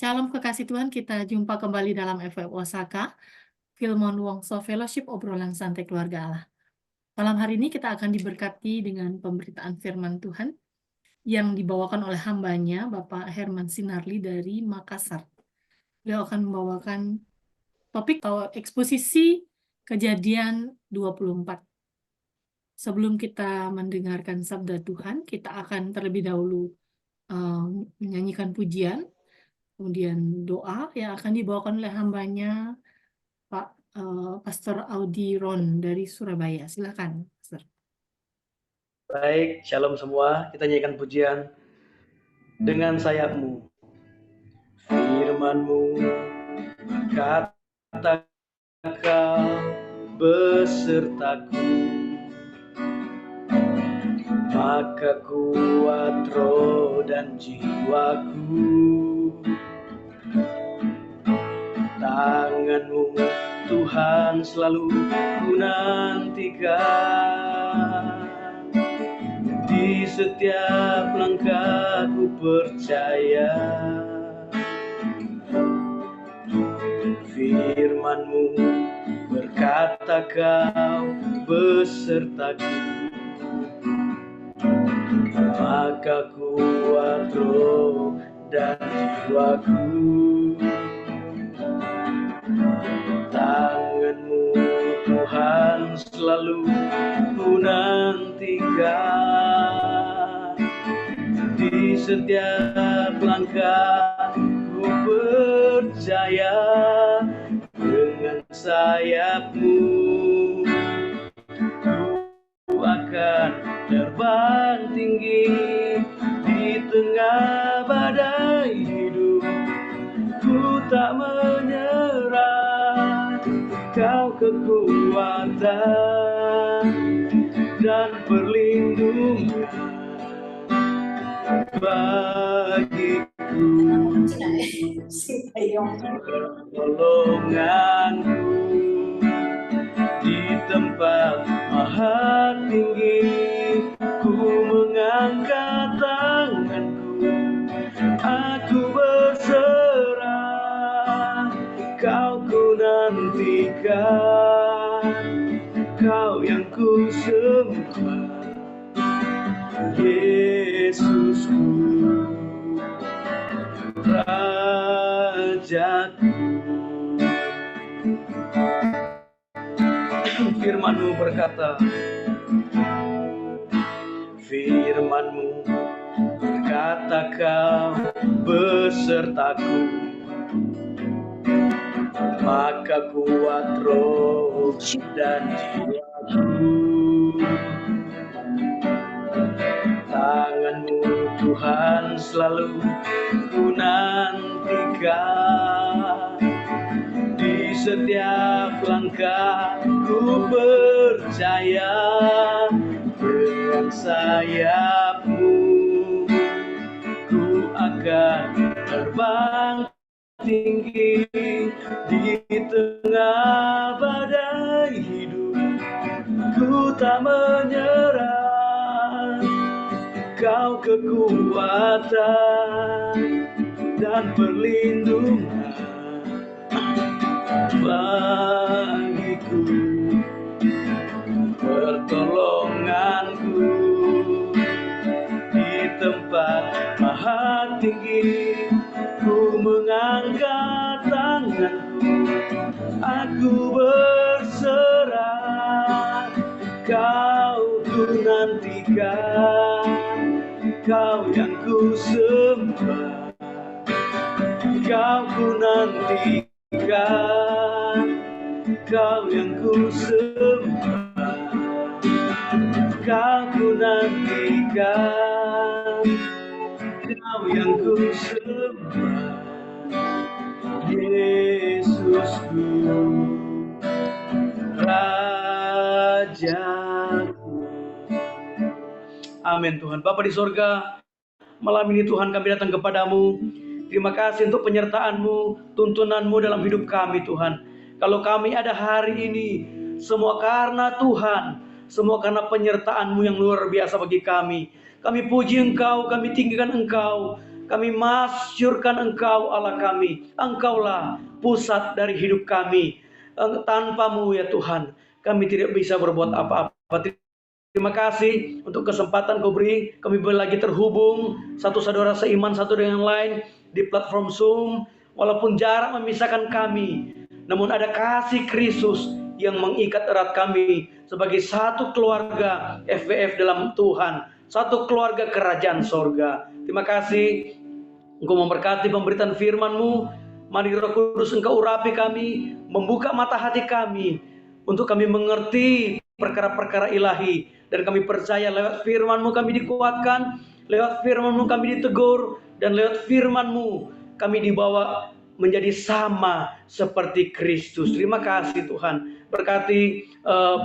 Shalom kekasih Tuhan, kita jumpa kembali dalam FWF Osaka, Philmon Wongso Fellowship, obrolan santai keluarga Allah. Malam hari ini kita akan diberkati dengan pemberitaan firman Tuhan yang dibawakan oleh hambanya, Bapak Herman Sinarli dari Makassar. Beliau akan membawakan topik atau eksposisi Kejadian 24. Sebelum kita mendengarkan sabda Tuhan, kita akan terlebih dahulu menyanyikan pujian, kemudian doa yang akan dibawakan oleh hambanya Pak Pastor Audi Ron dari Surabaya. Silakan, Pastor. Baik, shalom semua. Kita nyanyikan pujian dengan sayapmu. Firman-Mu kata Kau besertaku, maka kuat roh dan jiwaku. Tangan-Mu Tuhan selalu ku nantikan, di setiap langkahku percaya. Firman-Mu berkata Kau besertaku, maka kuat roh dan jiwaku. Tangan-Mu Tuhan selalu ku nantikan, di setiap langkah ku percaya. Dengan sayap-Mu ku akan terbang tinggi di tengah badai hidup. Ku tak menyerah, Kau kekuatan dan perlindungan bagiku. Pertolonganku di tempat maha tinggi, ku mengangkat tanganku, aku berserah. Kau ku nantikan, Kau yang ku sembah, Yesusku, Rajaku. Firman-Mu berkata, Firman-Mu berkata Kau besertaku, maka kuat roh dan jiwaku. Tangan-Mu Tuhan selalu ku nantikan, di setiap langkah ku percaya. Dengan sayap-Mu ku akan terbang tinggi di tengah badai hidup. Ku tak menyerah, Kau kekuatan dan perlindungan bagiku. Pertolonganku di tempat maha tinggi, ku mengangkat tanganku, aku berserah. Kau ku nantikan, Kau yang ku sembah, Kau ku nantikan, Kau yang ku sembah, Kau ku nantikan, Kau yang ku sembah, Yesusku, Rajaku. Amin Tuhan. Bapa di sorga, malam ini Tuhan kami datang kepadamu. Terima kasih untuk penyertaan-Mu, tuntunan-Mu dalam hidup kami Tuhan. Kalau kami ada hari ini, semua karena Tuhan, semua karena penyertaan-Mu yang luar biasa bagi kami. Kami puji Engkau, kami tinggikan Engkau, Kami masyurkan Engkau Allah kami. Engkaulah pusat dari hidup kami. Tanpamu ya Tuhan, kami tidak bisa berbuat apa-apa. Terima kasih untuk kesempatan Kau beri. Kami lagi terhubung satu saudara seiman satu dengan lain di platform Zoom. Walaupun jarak memisahkan kami, namun ada kasih Kristus yang mengikat erat kami sebagai satu keluarga FWF dalam Tuhan, satu keluarga kerajaan sorga. Terima kasih. Engkau memberkati pemberitaan firman-Mu. Mari Roh Kudus Engkau urapi kami, membuka mata hati kami untuk kami mengerti perkara-perkara ilahi, dan kami percaya lewat firman-Mu kami dikuatkan, lewat firman-Mu kami ditegur, dan lewat firman-Mu kami dibawa menjadi sama seperti Kristus. Terima kasih Tuhan. Berkati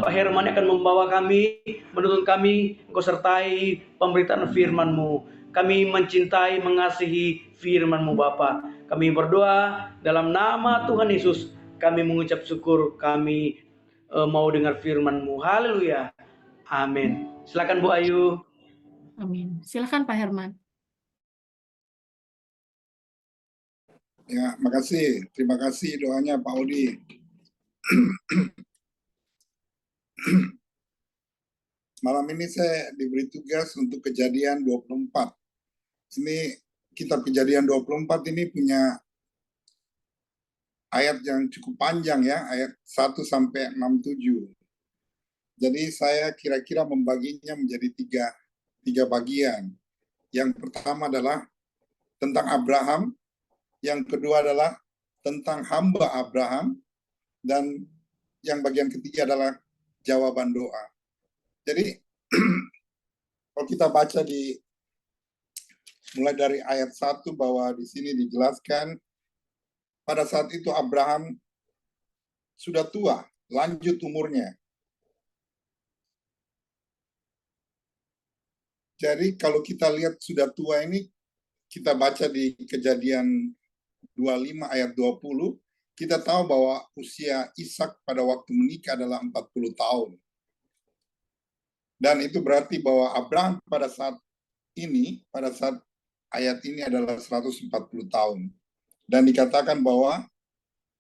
Pak Herman yang akan membawa kami, menuntun kami, Engkau sertai pemberitaan firman-Mu. Kami mencintai, mengasihi firman-Mu Bapa. Kami berdoa dalam nama Tuhan Yesus. Kami mengucap syukur, kami mau dengar firman-Mu. Haleluya. Amin. Silakan Bu Ayu. Amin. Silakan Pak Herman. Ya, makasih. Terima kasih doanya Pak Odi. Malam ini saya diberi tugas untuk Kejadian 24. Ini kitab Kejadian 24 ini punya ayat yang cukup panjang ya, ayat 1 sampai 67. Jadi saya kira-kira membaginya menjadi tiga bagian. Yang pertama adalah tentang Abraham, yang kedua adalah tentang hamba Abraham, dan yang bagian ketiga adalah jawaban doa. Jadi kalau kita baca mulai dari ayat 1 bahwa di sini dijelaskan pada saat itu Abraham sudah tua, lanjut umurnya. Jadi kalau kita lihat sudah tua ini, kita baca di Kejadian 25 ayat 20, kita tahu bahwa usia Ishak pada waktu menikah adalah 40 tahun. Dan itu berarti bahwa Abraham pada saat ayat ini adalah 140 tahun. Dan dikatakan bahwa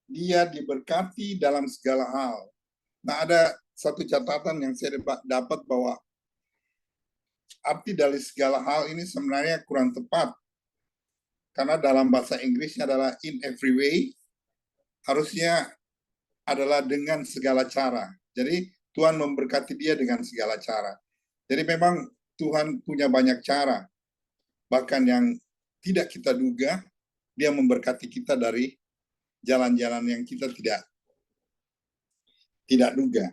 dia diberkati dalam segala hal. Nah, ada satu catatan yang saya dapat bahwa arti dari segala hal ini sebenarnya kurang tepat. Karena dalam bahasa Inggrisnya adalah in every way, harusnya adalah dengan segala cara. Jadi Tuhan memberkati dia dengan segala cara. Jadi memang Tuhan punya banyak cara. Bahkan yang tidak kita duga, dia memberkati kita dari jalan-jalan yang kita tidak duga.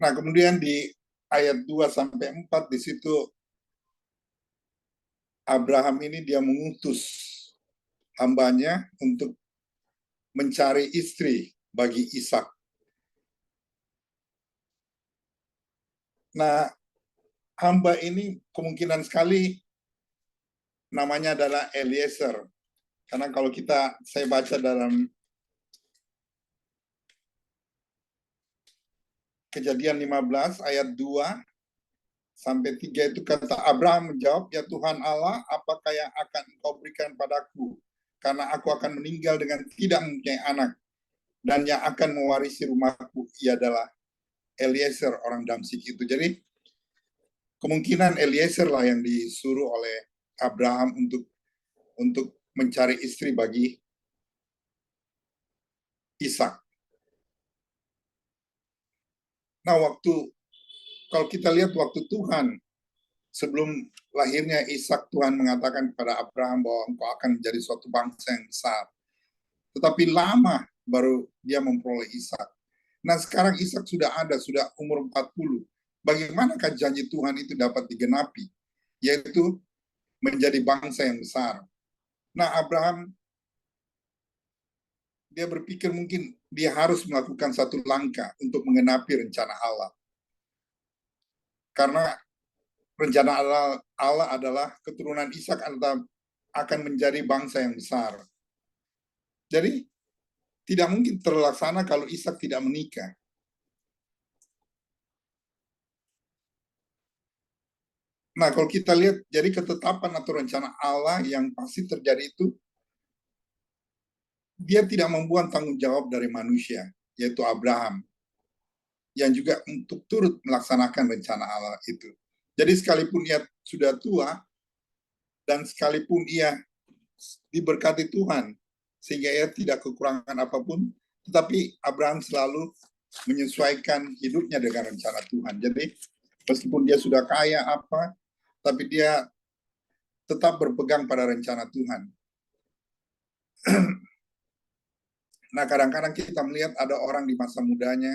Nah, kemudian di ayat 2 sampai 4 di situ Abraham ini dia mengutus hambanya untuk mencari istri bagi Ishak. Nah, hamba ini kemungkinan sekali namanya adalah Eliezer. Karena kalau saya baca dalam Kejadian 15 ayat 2 sampai 3 itu kata Abraham menjawab, "Ya Tuhan Allah, apakah yang akan Engkau berikan padaku? Karena aku akan meninggal dengan tidak mempunyai anak. Dan yang akan mewarisi rumahku ia adalah Eliezer orang Damsik itu." Jadi kemungkinan Eliezer lah yang disuruh oleh Abraham untuk mencari istri bagi Ishak. Nah, kalau kita lihat waktu Tuhan sebelum lahirnya Ishak, Tuhan mengatakan kepada Abraham bahwa engkau akan menjadi suatu bangsa yang besar. Tetapi lama baru dia memperoleh Ishak. Nah, sekarang Ishak sudah umur 40. Bagaimanakah janji Tuhan itu dapat digenapi? Yaitu menjadi bangsa yang besar. Nah, Abraham dia berpikir mungkin dia harus melakukan satu langkah untuk menggenapi rencana Allah. Karena rencana Allah adalah keturunan Ishak akan menjadi bangsa yang besar. Jadi tidak mungkin terlaksana kalau Ishak tidak menikah. Nah, kalau kita lihat, jadi ketetapan atau rencana Allah yang pasti terjadi itu, dia tidak membuat tanggung jawab dari manusia, yaitu Abraham, yang juga untuk turut melaksanakan rencana Allah itu. Jadi sekalipun ia sudah tua, dan sekalipun ia diberkati Tuhan, sehingga ia tidak kekurangan apapun, tetapi Abraham selalu menyesuaikan hidupnya dengan rencana Tuhan. Jadi meskipun dia sudah kaya apa, tapi dia tetap berpegang pada rencana Tuhan. Nah, kadang-kadang kita melihat ada orang di masa mudanya,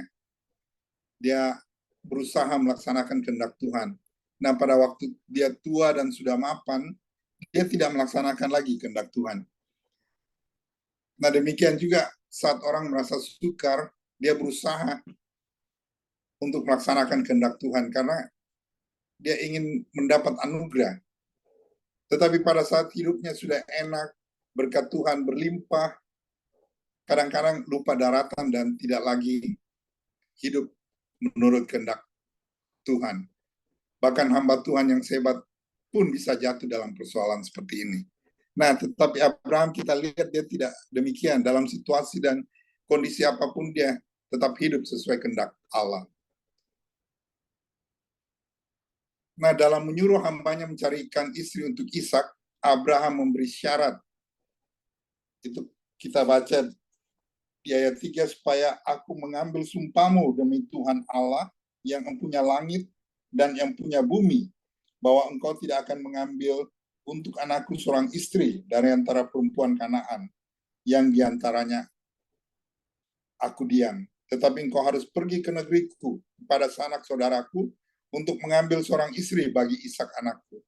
dia berusaha melaksanakan kehendak Tuhan. Nah, pada waktu dia tua dan sudah mapan, dia tidak melaksanakan lagi kehendak Tuhan. Nah, demikian juga saat orang merasa sukar, dia berusaha untuk melaksanakan kehendak Tuhan karena dia ingin mendapat anugerah. Tetapi pada saat hidupnya sudah enak, berkat Tuhan berlimpah, kadang-kadang lupa daratan dan tidak lagi hidup menurut kehendak Tuhan. Bahkan hamba Tuhan yang sehebat pun bisa jatuh dalam persoalan seperti ini. Nah, tetapi Abraham kita lihat dia tidak demikian. Dalam situasi dan kondisi apapun dia tetap hidup sesuai kehendak Allah. Nah, dalam menyuruh hambanya mencarikan istri untuk Ishak, Abraham memberi syarat. Itu kita baca di ayat 3, supaya aku mengambil sumpahmu demi Tuhan Allah yang mempunyai langit dan yang punya bumi, bahwa engkau tidak akan mengambil untuk anakku seorang istri dari antara perempuan Kanaan yang diantaranya aku diam. Tetapi engkau harus pergi ke negeriku kepada sanak saudaraku untuk mengambil seorang istri bagi Ishak anakku.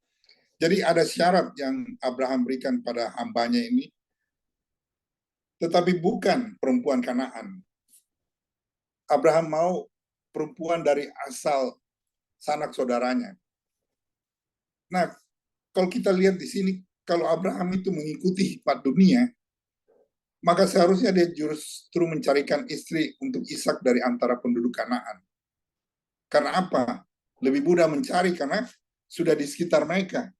Jadi ada syarat yang Abraham berikan pada hambanya ini, tetapi bukan perempuan Kanaan. Abraham mau perempuan dari asal sanak saudaranya. Nah, kalau kita lihat di sini, kalau Abraham itu mengikuti hikmat dunia, maka seharusnya dia justru mencarikan istri untuk Ishak dari antara penduduk Kanaan. Karena apa? Lebih mudah mencari karena sudah di sekitar mereka.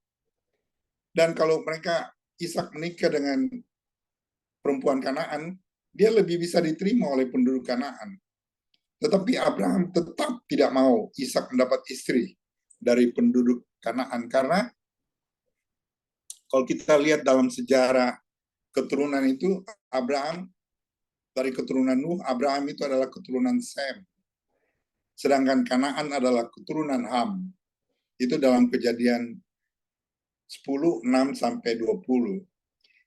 Dan kalau mereka Ishak menikah dengan perempuan Kanaan, dia lebih bisa diterima oleh penduduk Kanaan. Tetapi Abraham tetap tidak mau Ishak mendapat istri dari penduduk Kanaan, karena kalau kita lihat dalam sejarah keturunan itu, Abraham dari keturunan Nuh, Abraham itu adalah keturunan Sem. Sedangkan Kanaan adalah keturunan Ham. Itu dalam Kejadian 10, 6 sampai 20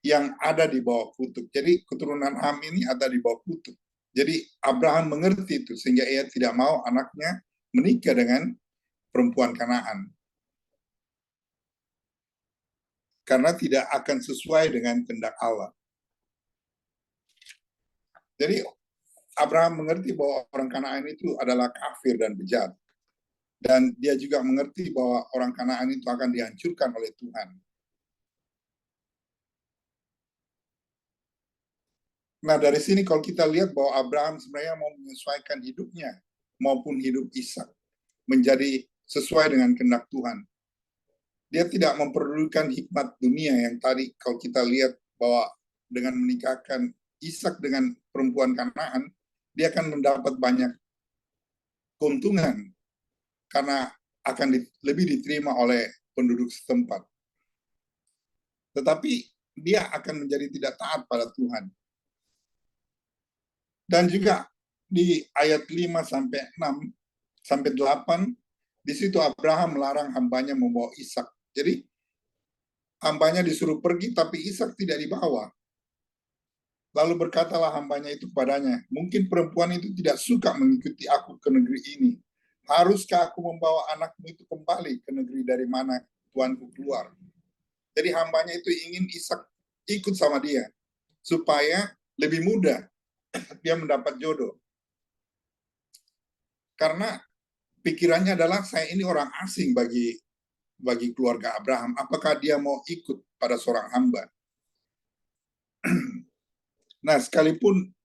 yang ada di bawah kutub. Jadi keturunan Ham ini ada di bawah kutub. Jadi Abraham mengerti itu sehingga ia tidak mau anaknya menikah dengan perempuan Kanaan. Karena tidak akan sesuai dengan kehendak Allah. Jadi Abraham mengerti bahwa orang Kanaan itu adalah kafir dan bejat. Dan dia juga mengerti bahwa orang Kanaan itu akan dihancurkan oleh Tuhan. Nah, dari sini kalau kita lihat bahwa Abraham sebenarnya mau menyesuaikan hidupnya maupun hidup Ishak menjadi sesuai dengan kehendak Tuhan. Dia tidak memperdulikan hikmat dunia yang tadi kalau kita lihat bahwa dengan menikahkan Ishak dengan perempuan Kanaan, dia akan mendapat banyak keuntungan karena akan lebih diterima oleh penduduk setempat. Tetapi dia akan menjadi tidak taat pada Tuhan. Dan juga di ayat 5 sampai 6 sampai 8, di situ Abraham melarang hambanya membawa Ishak. Jadi hambanya disuruh pergi tapi Ishak tidak dibawa. Lalu berkatalah hambanya itu kepadanya, mungkin perempuan itu tidak suka mengikuti aku ke negeri ini. Haruskah aku membawa anakmu itu kembali ke negeri dari mana tuanku keluar? Jadi hambanya itu ingin Ishak ikut sama dia supaya lebih mudah dia mendapat jodoh. Karena pikirannya adalah saya ini orang asing bagi keluarga Abraham. Apakah dia mau ikut pada seorang hamba? Nah, sekalipun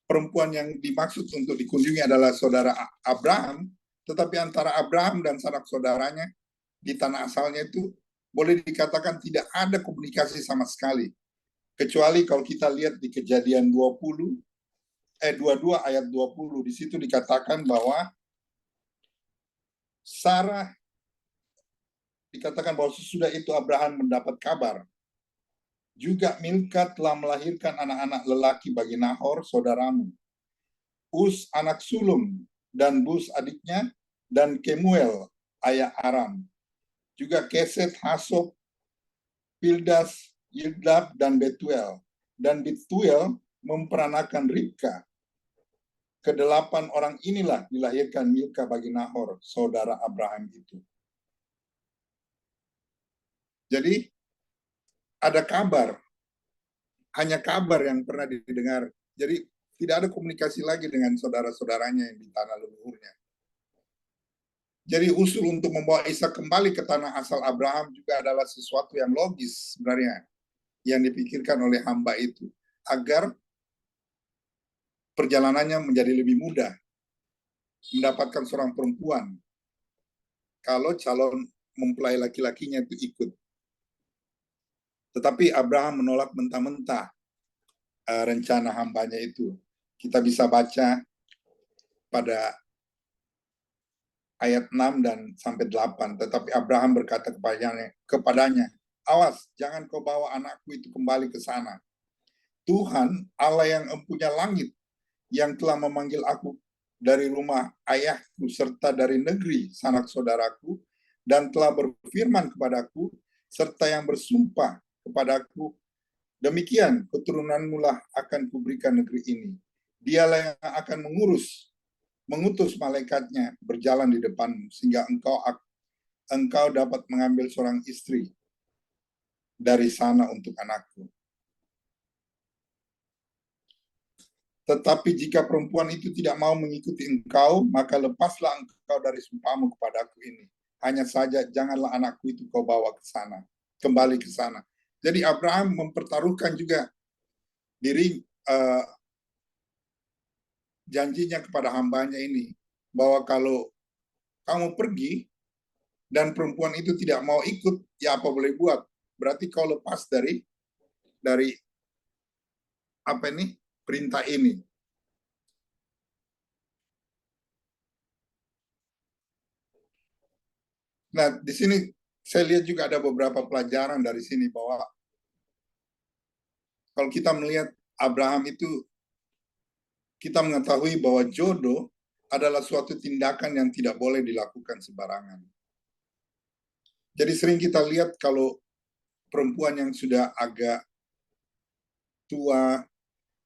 perempuan yang dimaksud untuk dikunjungi adalah saudara Abraham, tetapi antara Abraham dan sanak saudaranya di tanah asalnya itu boleh dikatakan tidak ada komunikasi sama sekali. Kecuali kalau kita lihat di Kejadian 22 ayat 20, di situ dikatakan bahwa Sarah, dikatakan bahwa sesudah itu Abraham mendapat kabar. Juga Milka telah melahirkan anak-anak lelaki bagi Nahor, saudaramu. Us anak sulung, dan Bus adiknya, dan Kemuel, ayah Aram. Juga Keset, Hasob, Pildas, Yildab, dan Betuel. Dan Betuel memperanakan Ribka. Kedelapan orang inilah dilahirkan Milka bagi Nahor, saudara Abraham itu. Jadi ada kabar, hanya kabar yang pernah didengar. Jadi tidak ada komunikasi lagi dengan saudara-saudaranya yang di tanah leluhurnya. Jadi usul untuk membawa Ishak kembali ke tanah asal Abraham juga adalah sesuatu yang logis sebenarnya yang dipikirkan oleh hamba itu, agar perjalanannya menjadi lebih mudah, mendapatkan seorang perempuan kalau calon mempelai laki-lakinya itu ikut. Tetapi Abraham menolak mentah-mentah rencana hambanya itu. Kita bisa baca pada ayat 6 dan sampai 8. Tetapi Abraham berkata kepadanya, awas, jangan kau bawa anakku itu kembali ke sana. Tuhan, Allah yang empunya langit, yang telah memanggil aku dari rumah ayahku serta dari negeri sanak saudaraku, dan telah berfirman kepadaku, serta yang bersumpah kepadaku, demikian keturunanmu lah akan kuberikan negeri ini. Dialah yang akan mengutus malaikatnya berjalan di depanmu, sehingga engkau dapat mengambil seorang istri dari sana untuk anakku. Tetapi jika perempuan itu tidak mau mengikuti engkau, maka lepaslah engkau dari sumpahmu kepadaku ini. Hanya saja janganlah anakku itu kau bawa ke sana, kembali ke sana. Jadi Abraham mempertaruhkan juga diri janjinya kepada hambanya ini, bahwa kalau kamu pergi dan perempuan itu tidak mau ikut, ya apa boleh buat? Berarti kau lepas dari apa ini? Perintah ini. Nah, di sini saya lihat juga ada beberapa pelajaran dari sini, bahwa kalau kita melihat Abraham itu, kita mengetahui bahwa jodoh adalah suatu tindakan yang tidak boleh dilakukan sembarangan. Jadi sering kita lihat kalau perempuan yang sudah agak tua,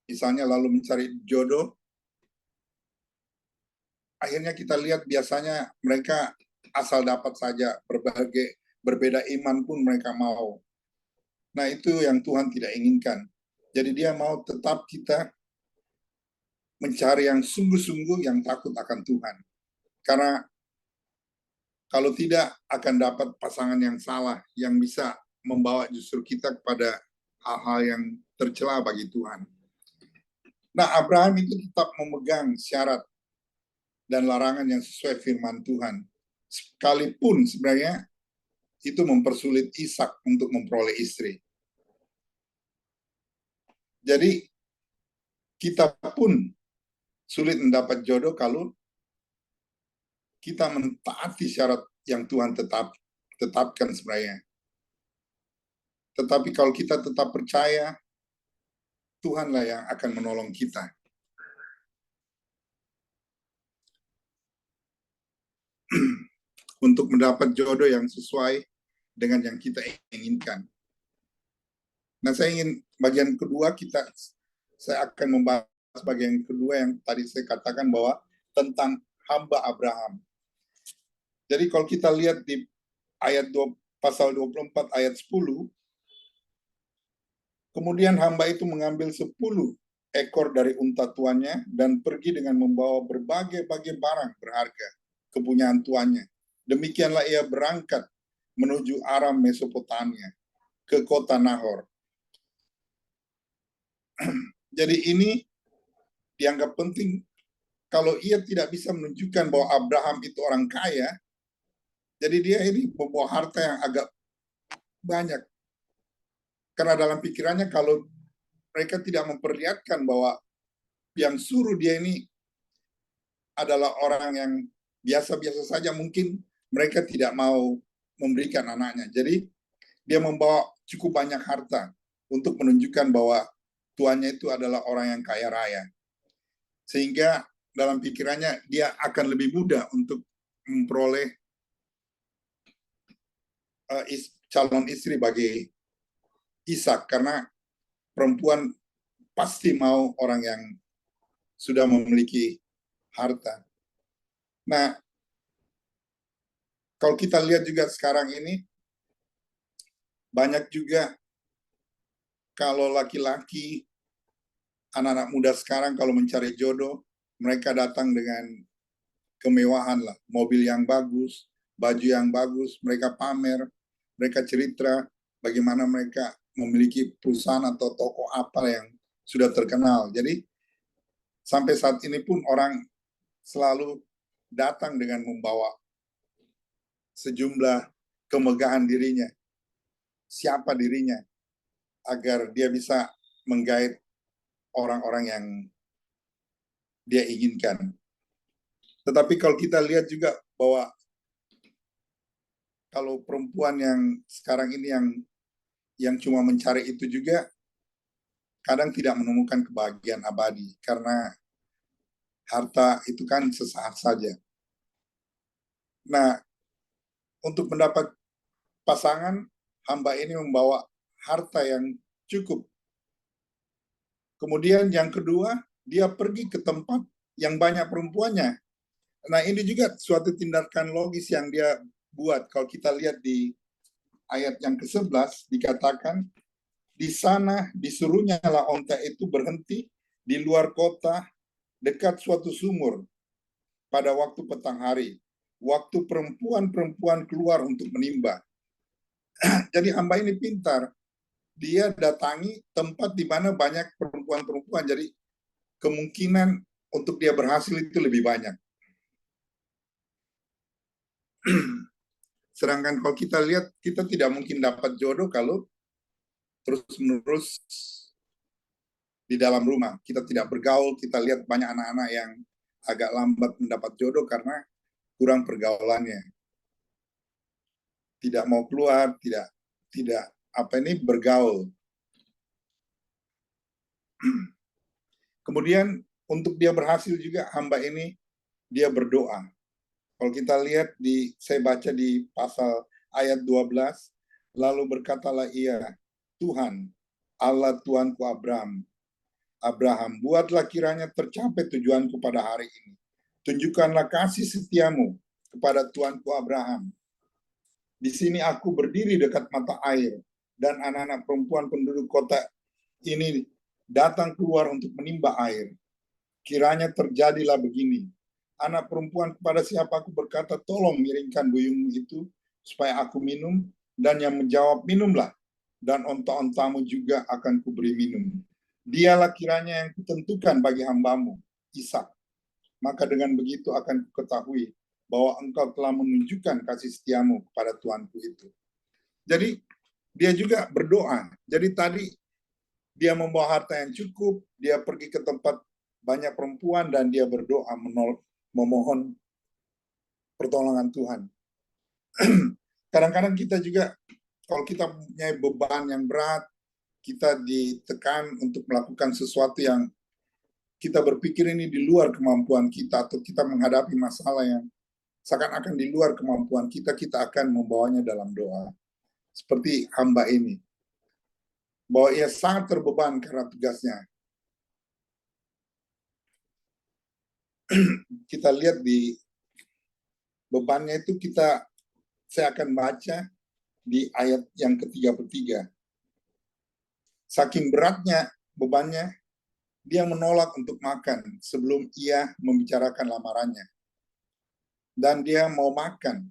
misalnya lalu mencari jodoh, akhirnya kita lihat biasanya mereka asal dapat saja, berbeda iman pun mereka mau. Nah, itu yang Tuhan tidak inginkan. Jadi dia mau tetap kita mencari yang sungguh-sungguh, yang takut akan Tuhan. Karena kalau tidak akan dapat pasangan yang salah, yang bisa membawa justru kita kepada hal-hal yang tercela bagi Tuhan. Nah, Abraham itu tetap memegang syarat dan larangan yang sesuai firman Tuhan. Sekalipun sebenarnya itu mempersulit Ishak untuk memperoleh istri. Jadi kita pun sulit mendapat jodoh kalau kita mentaati syarat yang Tuhan tetapkan sebenarnya. Tetapi kalau kita tetap percaya, Tuhanlah yang akan menolong kita. Untuk mendapat jodoh yang sesuai dengan yang kita inginkan. Nah, saya ingin bagian kedua saya akan membahas bagian kedua yang tadi saya katakan, bahwa tentang hamba Abraham. Jadi kalau kita lihat di pasal 24 ayat 10, kemudian hamba itu mengambil 10 ekor dari unta tuannya dan pergi dengan membawa berbagai-bagai barang berharga kepunyaan tuannya. Demikianlah ia berangkat menuju Aram Mesopotamia ke kota Nahor. Jadi ini dianggap penting. Kalau ia tidak bisa menunjukkan bahwa Abraham itu orang kaya, Jadi dia ini membawa harta yang agak banyak. Karena dalam pikirannya kalau mereka tidak memperlihatkan bahwa yang suruh dia ini adalah orang yang biasa-biasa saja, mungkin mereka tidak mau memberikan anaknya. Jadi dia membawa cukup banyak harta untuk menunjukkan bahwa tuannya itu adalah orang yang kaya raya. Sehingga dalam pikirannya dia akan lebih mudah untuk memperoleh calon istri bagi Ishak, karena perempuan pasti mau orang yang sudah memiliki harta. Nah, kalau kita lihat juga sekarang ini, banyak juga kalau laki-laki, anak-anak muda sekarang kalau mencari jodoh, mereka datang dengan kemewahan lah, mobil yang bagus, baju yang bagus, mereka pamer, mereka cerita bagaimana mereka memiliki perusahaan atau toko apa yang sudah terkenal. Jadi sampai saat ini pun orang selalu datang dengan membawa sejumlah kemegahan dirinya, siapa dirinya, agar dia bisa menggait orang-orang yang dia inginkan. Tetapi kalau kita lihat juga bahwa kalau perempuan yang sekarang ini yang cuma mencari itu juga kadang tidak menemukan kebahagiaan abadi, karena harta itu kan sesaat saja. Nah, untuk mendapat pasangan, hamba ini membawa harta yang cukup. Kemudian yang kedua, dia pergi ke tempat yang banyak perempuannya. Nah, ini juga suatu tindakan logis yang dia buat. Kalau kita lihat di ayat yang ke-11, dikatakan, di sana disuruhnya lah onta itu berhenti di luar kota dekat suatu sumur pada waktu petang hari. Waktu perempuan-perempuan keluar untuk menimba. Jadi hamba ini pintar. Dia datangi tempat di mana banyak perempuan-perempuan. Jadi kemungkinan untuk dia berhasil itu lebih banyak. Sedangkan kalau kita lihat, kita tidak mungkin dapat jodoh kalau terus-menerus di dalam rumah. Kita tidak bergaul, kita lihat banyak anak-anak yang agak lambat mendapat jodoh karena kurang pergaulannya. Tidak mau keluar, tidak bergaul. Kemudian untuk dia berhasil juga, hamba ini dia berdoa. Kalau kita lihat saya baca di pasal ayat 12, lalu berkatalah ia, Tuhan, Allah Tuanku Abraham, buatlah kiranya tercapai tujuanku pada hari ini. Tunjukkanlah kasih setiamu kepada Tuanku Abraham. Di sini aku berdiri dekat mata air, dan anak-anak perempuan penduduk kota ini datang keluar untuk menimba air. Kiranya terjadilah begini. Anak perempuan kepada siapa aku berkata, tolong miringkan buyungmu itu, supaya aku minum, dan yang menjawab, minumlah, dan onta-ontamu juga akan kuberi minum. Dialah kiranya yang kutentukan bagi hambamu, Ishak. Maka dengan begitu akan kuketahui bahwa engkau telah menunjukkan kasih setiamu kepada Tuanku itu. Jadi dia juga berdoa. Jadi tadi dia membawa harta yang cukup, dia pergi ke tempat banyak perempuan, dan dia berdoa memohon pertolongan Tuhan. Kadang-kadang kita juga, kalau kita punya beban yang berat, kita ditekan untuk melakukan sesuatu yang kita berpikir ini di luar kemampuan kita, atau kita menghadapi masalah yang seakan-akan di luar kemampuan kita, kita akan membawanya dalam doa. Seperti hamba ini, bahwa ia sangat terbeban karena tugasnya. Kita lihat di bebannya itu, saya akan baca di ayat yang ke-33. Saking beratnya bebannya, dia menolak untuk makan sebelum ia membicarakan lamarannya. Dan dia mau makan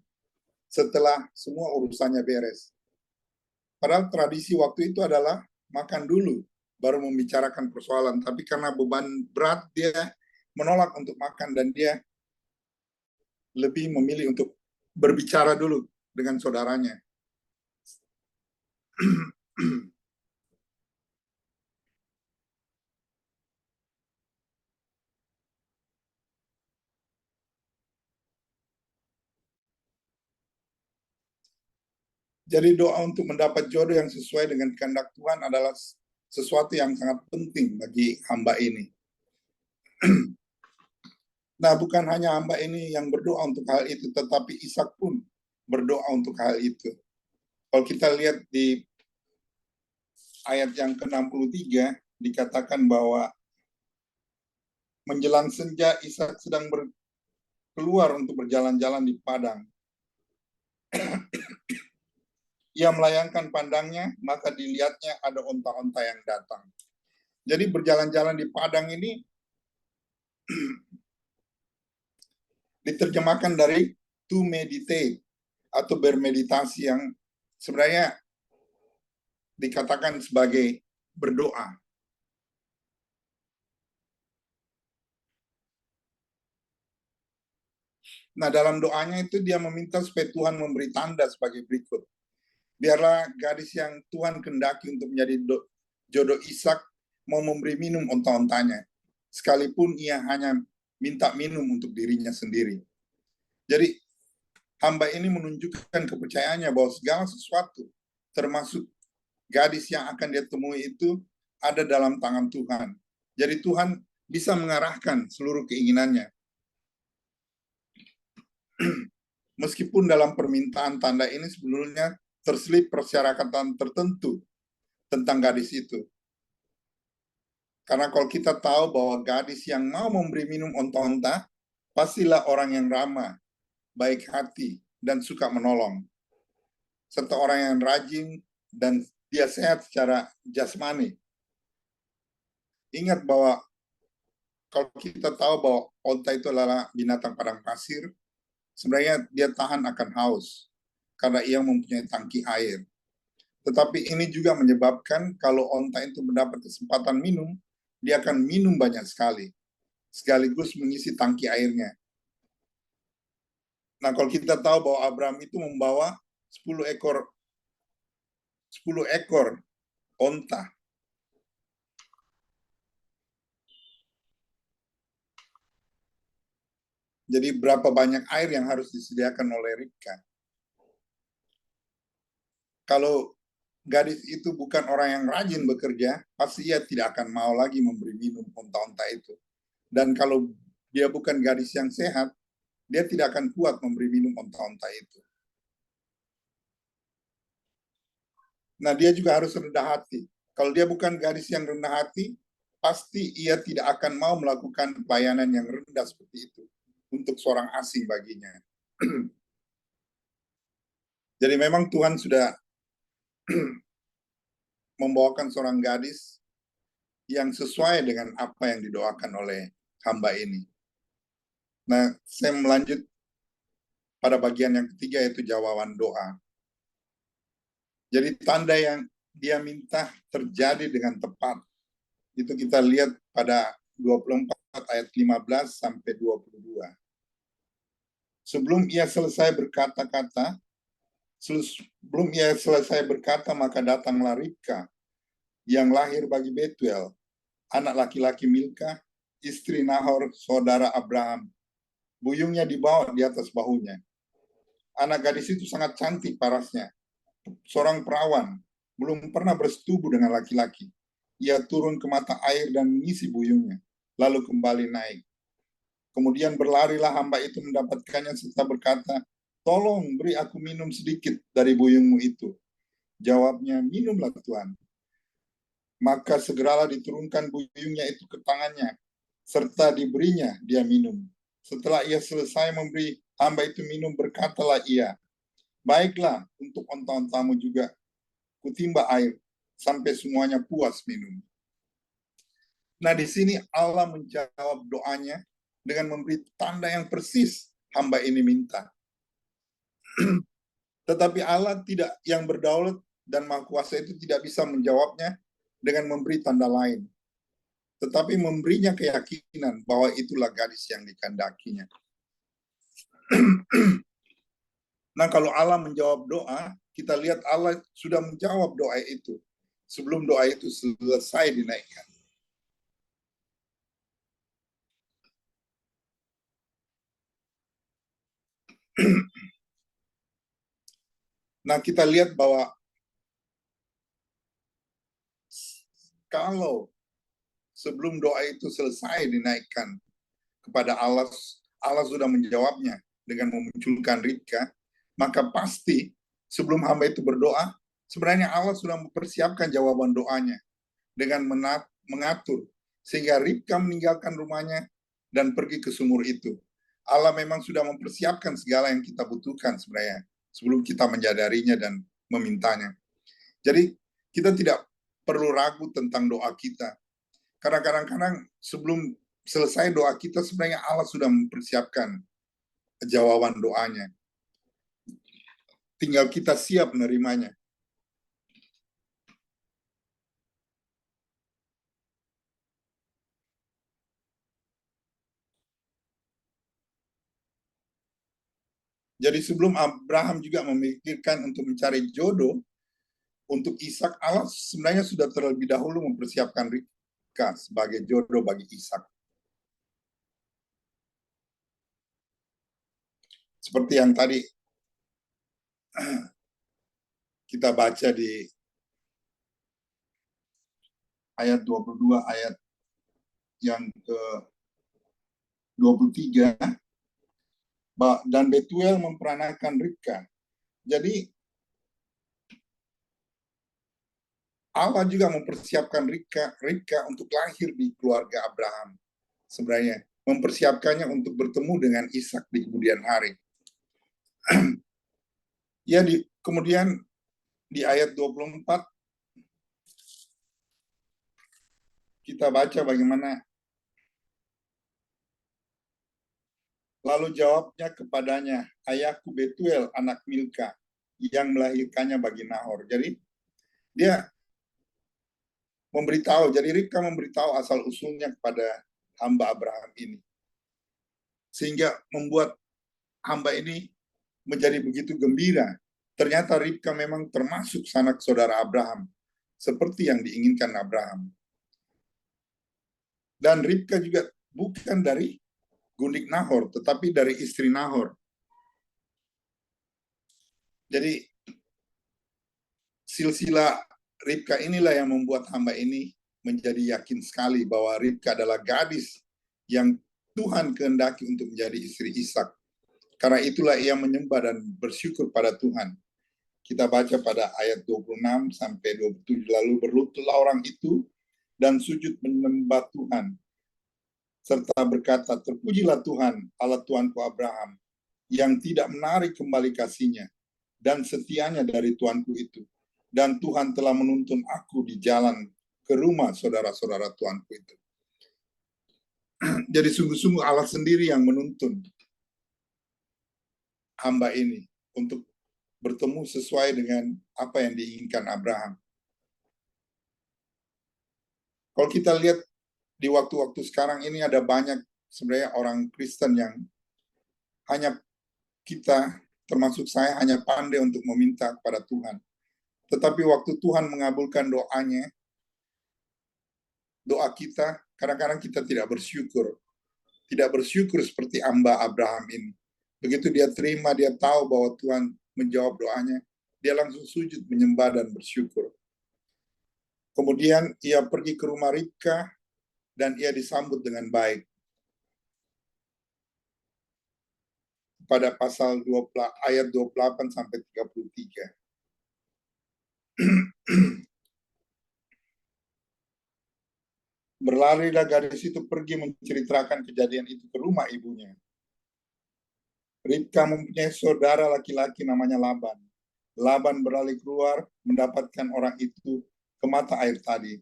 setelah semua urusannya beres. Padahal tradisi waktu itu adalah makan dulu, baru membicarakan persoalan. Tapi karena beban berat, dia menolak untuk makan, dan dia lebih memilih untuk berbicara dulu dengan saudaranya. Jadi doa untuk mendapat jodoh yang sesuai dengan kehendak Tuhan adalah sesuatu yang sangat penting bagi hamba ini. Nah, bukan hanya hamba ini yang berdoa untuk hal itu, tetapi Ishak pun berdoa untuk hal itu. Kalau kita lihat di ayat yang ke-63, dikatakan bahwa menjelang senja Ishak sedang keluar untuk berjalan-jalan di padang. Ia melayangkan pandangnya, maka dilihatnya ada onta-onta yang datang. Jadi berjalan-jalan di padang ini diterjemahkan dari to meditate atau bermeditasi, yang sebenarnya dikatakan sebagai berdoa. Nah, dalam doanya itu dia meminta supaya Tuhan memberi tanda sebagai berikut. Biarlah gadis yang Tuhan kehendaki untuk menjadi jodoh Ishak mau memberi minum onta-ontanya, sekalipun ia hanya minta minum untuk dirinya sendiri. Jadi hamba ini menunjukkan kepercayaannya bahwa segala sesuatu, termasuk gadis yang akan dia temui itu, ada dalam tangan Tuhan. Jadi Tuhan bisa mengarahkan seluruh keinginannya. Meskipun dalam permintaan tanda ini sebelumnya terselip persyaratan tertentu tentang gadis itu. Karena kalau kita tahu bahwa gadis yang mau memberi minum onta-onta, pastilah orang yang ramah, baik hati, dan suka menolong. Serta orang yang rajin dan dia sehat secara jasmani. Ingat bahwa kalau kita tahu bahwa onta itu adalah binatang padang pasir, sebenarnya dia tahan akan haus karena ia mempunyai tangki air. Tetapi ini juga menyebabkan kalau onta itu mendapat kesempatan minum, dia akan minum banyak sekali, sekaligus mengisi tangki airnya. Nah, kalau kita tahu bahwa Abraham itu membawa 10 ekor onta. Jadi berapa banyak air yang harus disediakan oleh Ribka. Kalau gadis itu bukan orang yang rajin bekerja, pasti ia tidak akan mau lagi memberi minum onta-onta itu. Dan kalau dia bukan gadis yang sehat, dia tidak akan kuat memberi minum onta-onta itu. Nah, dia juga harus rendah hati. Kalau dia bukan gadis yang rendah hati, pasti ia tidak akan mau melakukan pelayanan yang rendah seperti itu untuk seorang asing baginya. Jadi memang Tuhan sudah membawakan seorang gadis yang sesuai dengan apa yang didoakan oleh hamba ini. Nah, saya melanjut pada bagian yang ketiga, yaitu jawaban doa. Jadi tanda yang dia minta terjadi dengan tepat. Itu kita lihat pada 24 ayat 15 sampai 22. Sebelum ia selesai berkata, maka datanglah Ribka yang lahir bagi Betuel, anak laki-laki Milka, istri Nahor, saudara Abraham. Buyungnya dibawa di atas bahunya. Anak gadis itu sangat cantik parasnya, seorang perawan, belum pernah bersetubuh dengan laki-laki. Ia turun ke mata air dan mengisi buyungnya, lalu kembali naik. Kemudian berlarilah hamba itu mendapatkannya serta berkata, tolong beri aku minum sedikit dari buyungmu itu. Jawabnya, minumlah Tuhan. Maka segeralah diturunkan buyungnya itu ke tangannya, serta diberinya dia minum. Setelah ia selesai memberi hamba itu minum, berkatalah ia, baiklah, untuk onta-ontamu juga kutimba air sampai semuanya puas minum. Nah, di sini Allah menjawab doanya dengan memberi tanda yang persis hamba ini minta. Tetapi Allah tidak, yang berdaulat dan maha kuasa itu tidak bisa menjawabnya dengan memberi tanda lain, tetapi memberinya keyakinan bahwa itulah gadis yang dikehendakinya. Nah, kalau Allah menjawab doa, kita lihat Allah sudah menjawab doa itu sebelum doa itu selesai dinaikkan. Nah, kita lihat bahwa kalau sebelum doa itu selesai dinaikkan kepada Allah, Allah sudah menjawabnya dengan memunculkan Ribka, maka pasti sebelum hamba itu berdoa, sebenarnya Allah sudah mempersiapkan jawaban doanya dengan mengatur sehingga Ribka meninggalkan rumahnya dan pergi ke sumur itu. Allah memang sudah mempersiapkan segala yang kita butuhkan sebenarnya sebelum kita menyadarinya dan memintanya. Jadi kita tidak perlu ragu tentang doa kita. Karena kadang-kadang sebelum selesai doa kita sebenarnya Allah sudah mempersiapkan jawaban doanya. Tinggal kita siap menerimanya. Jadi sebelum Abraham juga memikirkan untuk mencari jodoh untuk Ishak, Allah sebenarnya sudah terlebih dahulu mempersiapkan Ribka sebagai jodoh bagi Ishak. Seperti yang tadi kita baca di ayat 22, ayat yang ke-23, dan Betuel memperanakan Ribka. Jadi Allah juga mempersiapkan Ribka untuk lahir di keluarga Abraham. Sebenarnya mempersiapkannya untuk bertemu dengan Ishak di kemudian hari. Ya, kemudian di ayat 24 kita baca bagaimana lalu jawabnya kepadanya, ayahku Betuel anak Milka yang melahirkannya bagi Nahor. Jadi dia memberitahu, jadi Ribka memberitahu asal usulnya kepada hamba Abraham ini. Sehingga membuat hamba ini menjadi begitu gembira. Ternyata Ribka memang termasuk sanak saudara Abraham, seperti yang diinginkan Abraham. Dan Ribka juga bukan dari gundik Nahor, tetapi dari istri Nahor. Jadi silsilah Ribka inilah yang membuat hamba ini menjadi yakin sekali bahwa Ribka adalah gadis yang Tuhan kehendaki untuk menjadi istri Ishak. Karena itulah ia menyembah dan bersyukur pada Tuhan. Kita baca pada ayat 26 sampai 27, lalu berlututlah orang itu dan sujud menyembah Tuhan serta berkata, terpujilah Tuhan Allah Tuanku Abraham yang tidak menarik kembali kasihnya dan setianya dari Tuanku itu, dan Tuhan telah menuntun aku di jalan ke rumah saudara-saudara Tuanku itu. Jadi sungguh-sungguh Allah sendiri yang menuntun hamba ini untuk bertemu sesuai dengan apa yang diinginkan Abraham. Kalau kita lihat di waktu-waktu sekarang ini ada banyak sebenarnya orang Kristen yang hanya kita, termasuk saya, hanya pandai untuk meminta kepada Tuhan. Tetapi waktu Tuhan mengabulkan doanya, doa kita, kadang-kadang kita tidak bersyukur. Tidak bersyukur seperti hamba Abraham ini. Begitu dia terima, dia tahu bahwa Tuhan menjawab doanya, dia langsung sujud menyembah dan bersyukur. Kemudian ia pergi ke rumah Ribka dan ia disambut dengan baik. Pada pasal 20, ayat 28 sampai 33. Berlarilah gadis itu pergi menceritakan kejadian itu ke rumah ibunya. Ribka mempunyai saudara laki-laki namanya Laban. Laban berlari keluar mendapatkan orang itu ke mata air tadi.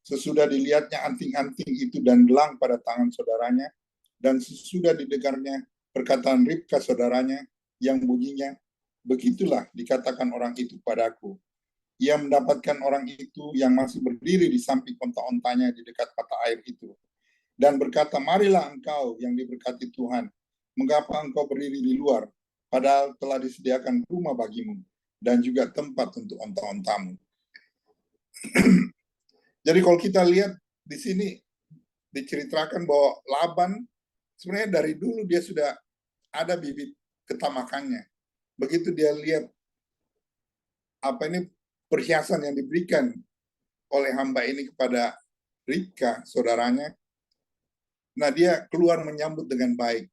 Sesudah dilihatnya anting-anting itu dan gelang pada tangan saudaranya, dan sesudah didengarnya perkataan Ribka saudaranya yang bunyinya, begitulah dikatakan orang itu padaku. Ia mendapatkan orang itu yang masih berdiri di samping onta-ontanya di dekat mata air itu. Dan berkata, marilah engkau yang diberkati Tuhan, mengapa engkau berdiri di luar? padahal telah disediakan rumah bagimu dan juga tempat untuk onta-ontamu. Jadi kalau kita lihat di sini diceritakan bahwa Laban sebenarnya dari dulu dia sudah ada bibit ketamakannya. Begitu dia lihat perhiasan yang diberikan oleh hamba ini kepada Ribka, saudaranya, nah dia keluar menyambut dengan baik.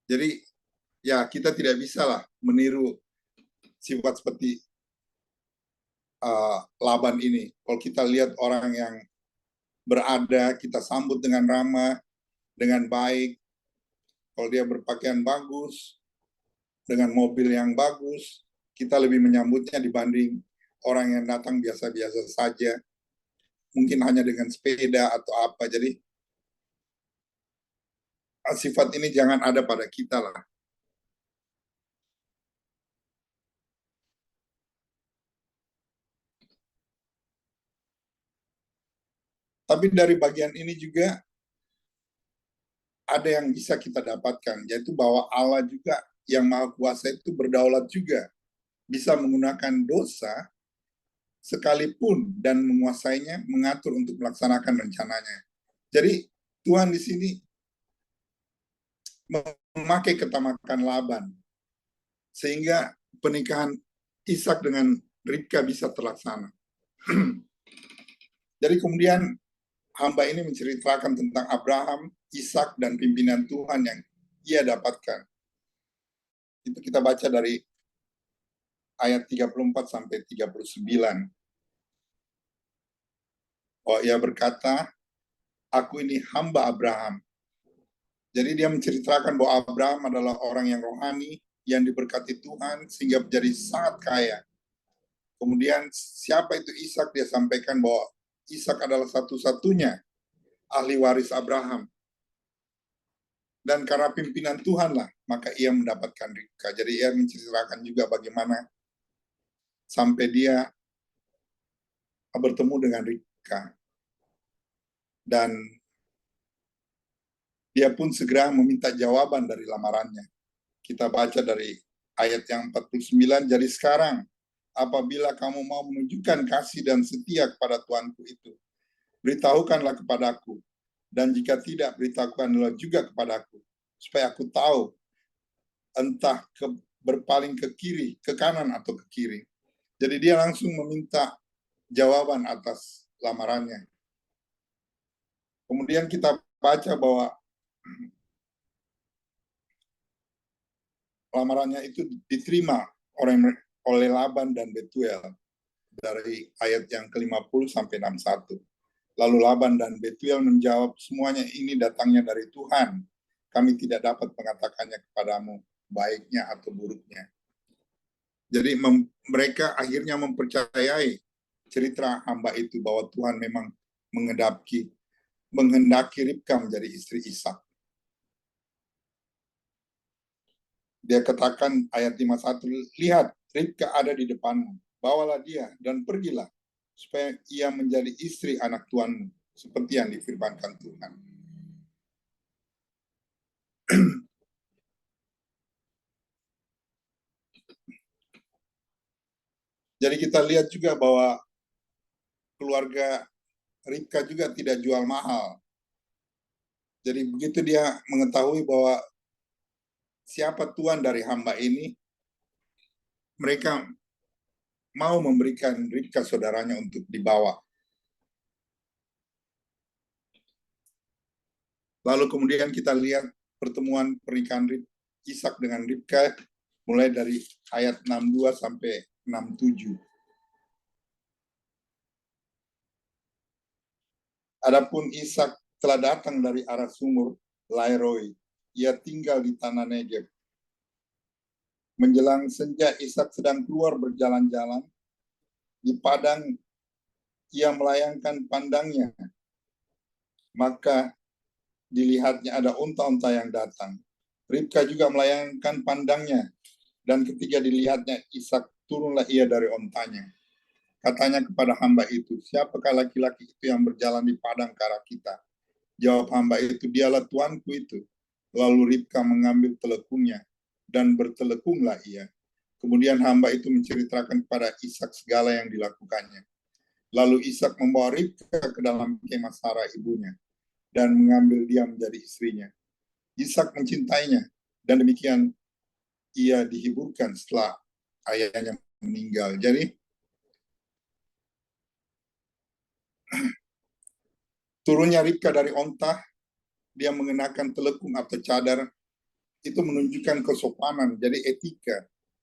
Jadi ya kita tidak bisa lah meniru sifat seperti Laban ini. Kalau kita lihat orang yang berada, kita sambut dengan ramah, dengan baik. Kalau dia berpakaian bagus, dengan mobil yang bagus, kita lebih menyambutnya dibanding orang yang datang biasa-biasa saja. Mungkin hanya dengan sepeda atau apa. Jadi sifat ini jangan ada pada kita lah. Tapi dari bagian ini juga ada yang bisa kita dapatkan, yaitu bahwa Allah juga yang Maha Kuasa itu berdaulat juga, bisa menggunakan dosa sekalipun dan menguasainya, mengatur untuk melaksanakan rencananya. Jadi Tuhan di sini memakai ketamakan Laban sehingga pernikahan Ishak dengan Ribka bisa terlaksana. Jadi kemudian hamba ini menceritakan tentang Abraham, Ishak, dan pimpinan Tuhan yang ia dapatkan. Itu kita baca dari ayat 34 sampai 39. Oh, ia berkata, aku ini hamba Abraham. Jadi dia menceritakan bahwa Abraham adalah orang yang rohani, yang diberkati Tuhan sehingga menjadi sangat kaya. Kemudian siapa itu Ishak, dia sampaikan bahwa Ishak adalah satu-satunya ahli waris Abraham. Dan karena pimpinan Tuhan lah, maka ia mendapatkan Ribka. Jadi ia menceritakan juga bagaimana sampai dia bertemu dengan Ribka. Dan dia pun segera meminta jawaban dari lamarannya. Kita baca dari ayat yang 49, jadi sekarang apabila kamu mau menunjukkan kasih dan setia kepada Tuanku itu, beritahukanlah kepadaku. Dan jika tidak, beritahukanlah juga kepadaku, supaya aku tahu entah berpaling ke kiri, ke kanan atau ke kiri. Jadi dia langsung meminta jawaban atas lamarannya. Kemudian kita baca bahwa lamarannya itu diterima oleh Laban dan Betuel dari ayat yang ke-50 sampai 61. Lalu Laban dan Betuel menjawab, semuanya ini datangnya dari Tuhan. Kami tidak dapat mengatakannya kepadamu, baiknya atau buruknya. Jadi mereka akhirnya mempercayai cerita hamba itu bahwa Tuhan memang menghendaki Ribka menjadi istri Ishak. Dia katakan ayat 51, lihat Ribka ada di depanmu, bawalah dia dan pergilah, supaya ia menjadi istri anak tuanmu, seperti yang difirmankan Tuhan. Jadi kita lihat juga bahwa keluarga Ribka juga tidak jual mahal. Jadi begitu dia mengetahui bahwa siapa tuan dari hamba ini, mereka mau memberikan Ribka saudaranya untuk dibawa. Lalu kemudian kita lihat pertemuan pernikahan Ishak dengan Ribka mulai dari ayat 62 sampai 67. Adapun Ishak telah datang dari arah sumur Lairoi. Ia tinggal di tanah Negeb. Menjelang senja Ishak sedang keluar berjalan-jalan. Di padang ia melayangkan pandangnya. Maka dilihatnya ada unta-unta yang datang. Ribka juga melayangkan pandangnya. Dan ketika dilihatnya Ishak, turunlah ia dari ontanya. Katanya kepada hamba itu, siapakah laki-laki itu yang berjalan di padang ke arah kita? Jawab hamba itu, dialah tuanku itu. Lalu Ribka mengambil telekungnya, dan bertelekunglah ia. Kemudian hamba itu menceritakan kepada Ishak segala yang dilakukannya. Lalu Ishak membawa Ribka ke dalam kemah Sarah ibunya, dan mengambil dia menjadi istrinya. Ishak mencintainya, dan demikian ia dihiburkan setelah ayahnya meninggal. Jadi turunnya Ribka dari onta, dia mengenakan telekung atau cadar, itu menunjukkan kesopanan, jadi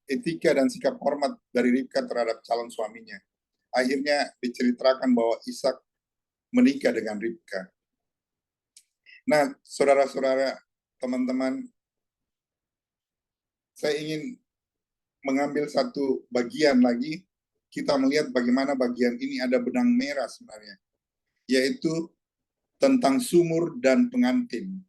etika dan sikap hormat dari Ribka terhadap calon suaminya. Akhirnya diceritakan bahwa Ishak menikah dengan Ribka. Nah, saudara-saudara, teman-teman, saya ingin mengambil satu bagian lagi. Kita melihat bagaimana bagian ini ada benang merah sebenarnya, yaitu tentang sumur dan pengantin.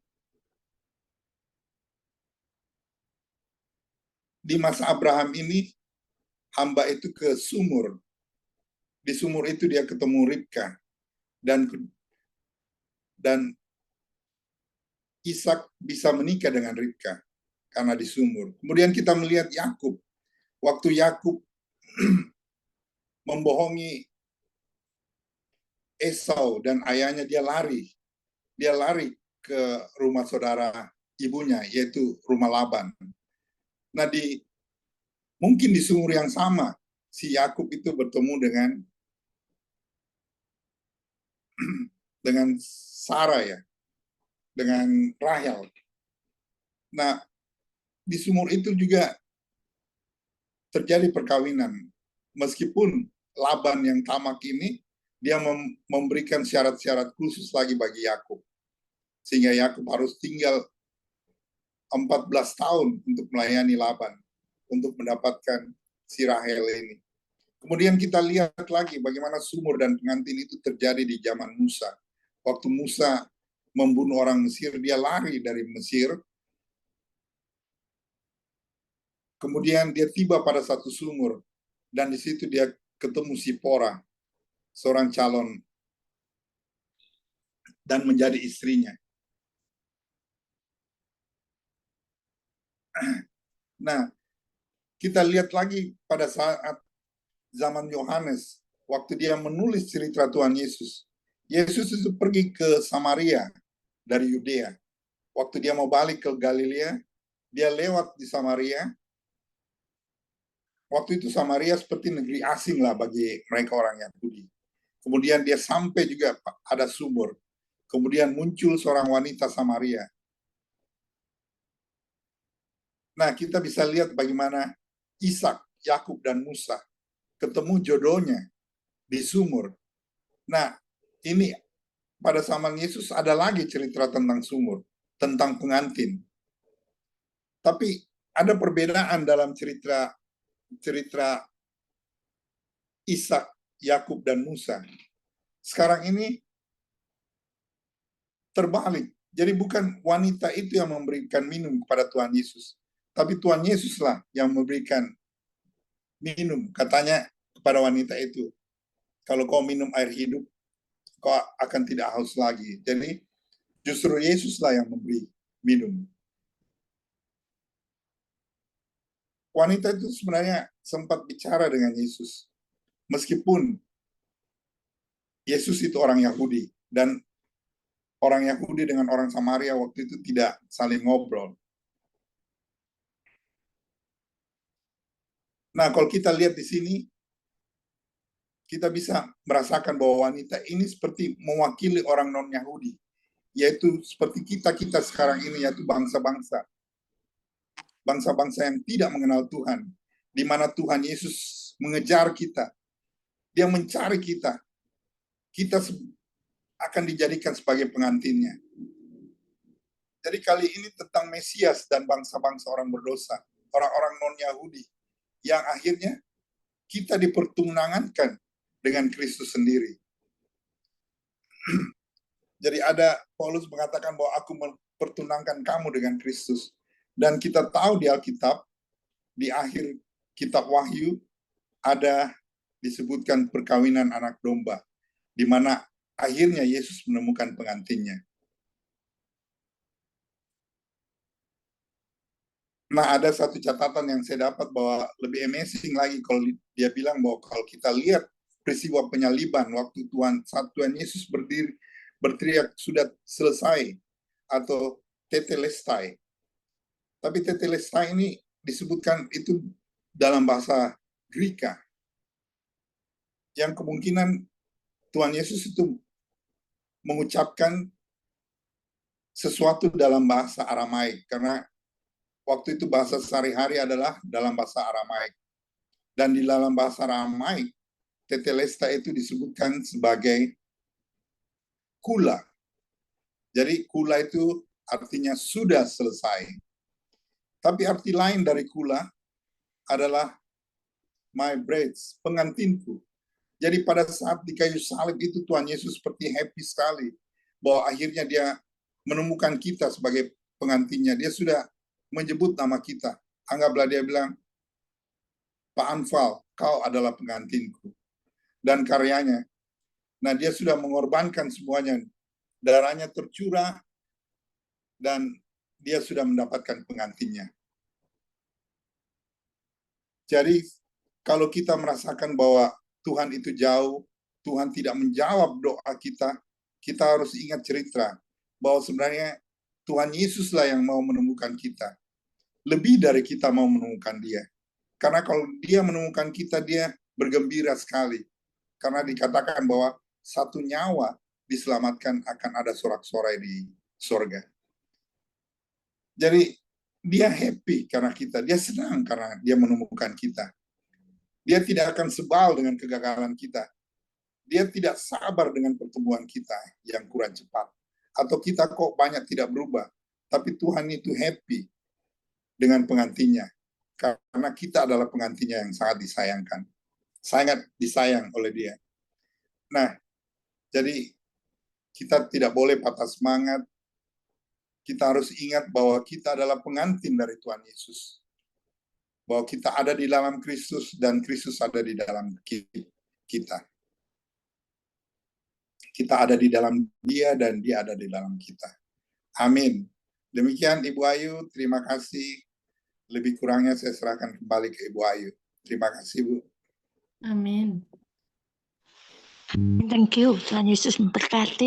Di masa Abraham ini, hamba itu ke sumur. Di sumur itu dia ketemu Ribka. Dan Ishak bisa menikah dengan Ribka karena di sumur. Kemudian kita melihat Yakub. Waktu Yakub membohongi Esau dan ayahnya, dia lari. Dia lari ke rumah saudara ibunya, yaitu rumah Laban. Nah, mungkin di sumur yang sama, si Yakub itu bertemu dengan Sarah, ya, dengan Rahel. Nah, di sumur itu juga terjadi perkawinan. Meskipun Laban yang tamak ini, dia memberikan syarat-syarat khusus lagi bagi Yakub. Sehingga Yakub harus tinggal 14 tahun untuk melayani Laban, untuk mendapatkan si Rahel ini. Kemudian kita lihat lagi bagaimana sumur dan pengantin itu terjadi di zaman Musa. Waktu Musa membunuh orang Mesir, dia lari dari Mesir. Kemudian dia tiba pada satu sumur, dan di situ dia ketemu Sipora, seorang calon, dan menjadi istrinya. Nah, kita lihat lagi pada saat zaman Yohanes, waktu dia menulis cerita Tuhan Yesus. Yesus itu pergi ke Samaria dari Yudea. Waktu dia mau balik ke Galilea, dia lewat di Samaria. Waktu itu Samaria seperti negeri asing lah bagi mereka orang Yahudi. Kemudian dia sampai juga ada sumur. Kemudian muncul seorang wanita Samaria. Nah, kita bisa lihat bagaimana Ishak, Yakub, dan Musa ketemu jodohnya di sumur. Nah, ini pada zaman Yesus ada lagi cerita tentang sumur, tentang pengantin. Tapi ada perbedaan dalam cerita Ishak, Yakub, dan Musa. Sekarang ini terbalik. Jadi bukan wanita itu yang memberikan minum kepada Tuhan Yesus, tapi Tuhan Yesuslah yang memberikan minum. Katanya kepada wanita itu, kalau kau minum air hidup, kau akan tidak haus lagi. Jadi justru Yesuslah yang memberi minum. Wanita itu sebenarnya sempat bicara dengan Yesus. Meskipun Yesus itu orang Yahudi, dan orang Yahudi dengan orang Samaria waktu itu tidak saling ngobrol. Nah, kalau kita lihat di sini, kita bisa merasakan bahwa wanita ini seperti mewakili orang non-Yahudi, yaitu seperti kita sekarang ini, yaitu bangsa-bangsa yang tidak mengenal Tuhan, di mana Tuhan Yesus mengejar kita, dia mencari kita akan dijadikan sebagai pengantinnya. Jadi kali ini tentang Mesias dan bangsa-bangsa orang berdosa, orang-orang non-Yahudi, yang akhirnya kita dipertunangankan dengan Kristus sendiri. Jadi ada Paulus mengatakan bahwa aku mempertunangkan kamu dengan Kristus. Dan kita tahu di Alkitab, di akhir kitab Wahyu, ada disebutkan perkawinan anak domba, di mana akhirnya Yesus menemukan pengantinnya. Nah, ada satu catatan yang saya dapat bahwa lebih amazing lagi kalau dia bilang bahwa kalau kita lihat peristiwa penyaliban waktu saat Tuhan Yesus berteriak sudah selesai atau tetelestai. Tapi tetelestai ini disebutkan itu dalam bahasa Greka. Yang kemungkinan Tuhan Yesus itu mengucapkan sesuatu dalam bahasa Aramaik karena waktu itu bahasa sehari-hari adalah dalam bahasa Aramaik. Dan di dalam bahasa Aramaik, tetelesta itu disebutkan sebagai kula. Jadi kula itu artinya sudah selesai. Tapi arti lain dari kula adalah my bride, pengantinku. Jadi pada saat di kayu salib itu Tuhan Yesus seperti happy sekali bahwa akhirnya dia menemukan kita sebagai pengantinnya. Dia sudah menyebut nama kita. Anggaplah dia bilang, Pak Anfal, kau adalah pengantinku. Dan karyanya. Nah, dia sudah mengorbankan semuanya. Darahnya tercurah dan dia sudah mendapatkan pengantinnya. Jadi, kalau kita merasakan bahwa Tuhan itu jauh, Tuhan tidak menjawab doa kita, kita harus ingat cerita bahwa sebenarnya Tuhan Yesuslah yang mau menemukan kita. Lebih dari kita mau menemukan dia. Karena kalau dia menemukan kita, dia bergembira sekali. Karena dikatakan bahwa satu nyawa diselamatkan akan ada sorak-sorai di sorga. Jadi dia happy karena kita, dia senang karena dia menemukan kita. Dia tidak akan sebal dengan kegagalan kita. Dia tidak sabar dengan pertemuan kita yang kurang cepat. Atau kita kok banyak tidak berubah. Tapi Tuhan itu happy dengan pengantinnya. Karena kita adalah pengantinnya yang sangat disayangkan. Sangat disayang oleh dia. Nah, jadi kita tidak boleh patah semangat. Kita harus ingat bahwa kita adalah pengantin dari Tuhan Yesus. Bahwa kita ada di dalam Kristus dan Kristus ada di dalam kita. Kita ada di dalam dia dan dia ada di dalam kita. Amin. Demikian Ibu Ayu, terima kasih. Lebih kurangnya saya serahkan kembali ke Ibu Ayu. Terima kasih, Bu. Amin. Thank you. Tuhan Yesus memberkati.